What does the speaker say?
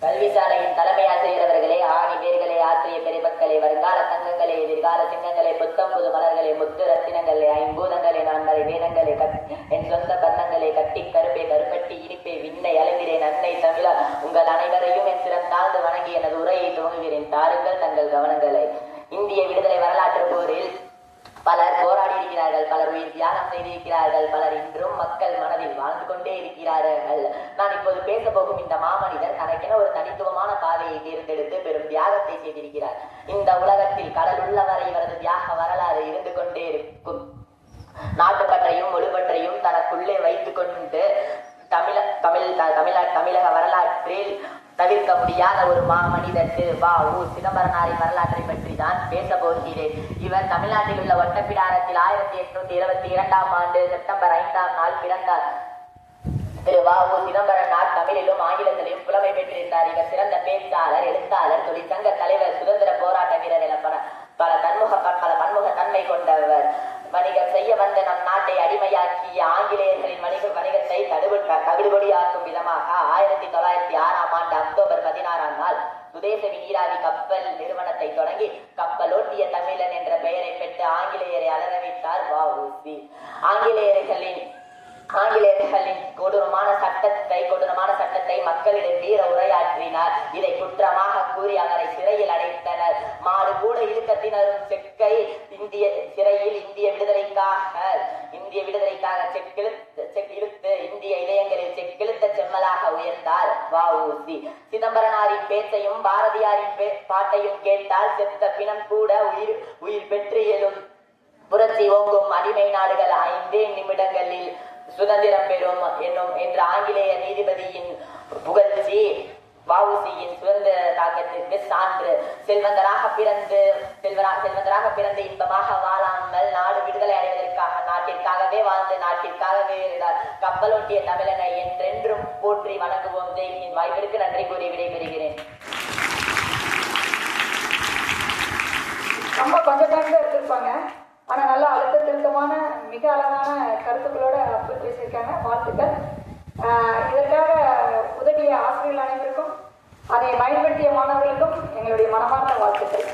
கல்விசாலையின் தலைமை ஆசிரியர் அவர்களே, ஆணி வேர்களே, ஆசிரிய பெருமக்களே, வருங்கால தங்கங்களே, எதிர்கால சிங்கங்களே, புத்தம் புது மலர்களே, முத்து ரத்தினங்களே, ஐம்பூதங்களே, நான்மறை வேதங்களே, என் சொந்த பந்தங்களே, கட்டி கருப்பே, கருப்பட்டி இனிப்பே, விண்ணை அலைகிறேன் அன்னை தமிழா, உங்கள் அனைவரையும் என் சிரம் தாழ்ந்து வணங்கி எனது உரையை துவங்குகிறேன். தாருங்கள் தங்கள் கவனங்களை. இந்திய விடுதலை வரலாற்று போரில் பலர் போராடி இருக்கிறார்கள், பலர் உயிர் தியாகம் செய்திருக்கிறார்கள், பலர் இன்றும் மக்கள் மனதில் வாழ்ந்து கொண்டே இருக்கிறார்கள். நான் இப்போது பேச போகும் இந்த மாமனிதர் தனக்கென ஒரு தனித்துவமான பாதையை தேர்ந்தெடுத்து பெரும் தியாகத்தை செய்திருக்கிறார். இந்த உலகத்தில் கடல் உள்ளவரை இவரது தியாக வரலாறு இருந்து கொண்டே இருக்கும். நாட்டுப்பற்றையும் மொழிப்பற்றையும் தனக்குள்ளே வைத்துக் கொண்டு தமிழக வரலாற்றில் தவிர்க்க முடியாத ஒரு மாமனிதர் வ.உ. சிதம்பரனாரின் வரலாற்றை பற்றி தான் பேச போகிறேன். இவர் தமிழ்நாட்டில் உள்ள ஒட்டப்பிடாரத்தில் 1822ஆம் ஆண்டு செப்டம்பர் 5ஆம் நாள் பிறந்தார். திரு வ.உ. சிதம்பரனார் தமிழிலும் ஆங்கிலத்திலும் புலமை பெற்றிருந்தார். இவர் சிறந்த பேச்சாளர், எழுத்தாளர், தொழிற்சங்க தலைவர், சுதந்திர போராட்ட வீரர் என பல பன்முக தன்மை கொண்டவர். வணிகம் செய்ய வந்த நம் நாட்டை அடிமையாக்கிய ஆங்கிலேயர்களின் வணிகத்தை தவிடுபடியாக்கும் விதமாக 1906ஆம் ஆண்டு அக்டோபர் 16ஆம் நாள் சுதேசவி நீராவி கப்பல் நிறுவனத்தை தொடங்கி கப்பலோட்டிய தமிழன் என்ற பெயரை பெற்று ஆங்கிலேயரை அலறவித்தார் வ.உ.சி. ஆங்கிலேயர்களின் கொடூரமான சட்டத்தை மக்களிடம் வீர உரையாற்றினார். இதை குற்றமாக கூறி அவரை சிறையில் அடைத்தனர். மாடு கூட இழுக்கத்தினரும் செக்கை இந்திய விடுதலைக்காக செக்கிழுத்து இந்திய இதயங்களில் செக்கிழுத்த செம்மலாக உயர்ந்தார் வ.உ.சி. சிதம்பரனாரின் பேச்சையும் பாரதியாரின் பாட்டையும் கேட்டால் செத்த பிணம் கூட உயிர் பெற்று எழும். புரட்சி ஓங்கும் அடிமை நாடுகள் 5 நிமிடங்களில் சுதந்திரம் பெறும் என்ற ஆங்கிலேய நீதிபதியின் புகழ்ச்சி வ.உ.சியின் சுதந்திர தாக்கத்திற்கு சான்று. செல்வந்தராக பிறந்து இன்பமாக வாழாமல் நாடு விடுதலை அடைவதற்காக நாட்டிற்காகவே வாழ்ந்து நாட்டிற்காகவே இருந்தார். கப்பலோட்டிய தமிழனை என்றென்றும் போற்றி வணங்குவோம். ஜெய்ஹிந்த். வாய்ப்பிற்கு நன்றி கூறி விடைபெறுகிறேன். ரொம்ப கொஞ்சம் டைம் தான் எடுத்திருப்பாங்க, ஆனா நல்லா அழுத்த திருத்தமான மிக அழகான கருத்துக்களோட பேசியிருக்காங்க. வாழ்த்துக்கள். இதற்காக உதவிய ஆசிரியர்கள் அனைவருக்கும், அதை பயன்படுத்திய மாணவர்களுக்கும் எங்களுடைய மனமார்ந்த வாழ்த்துக்கள்.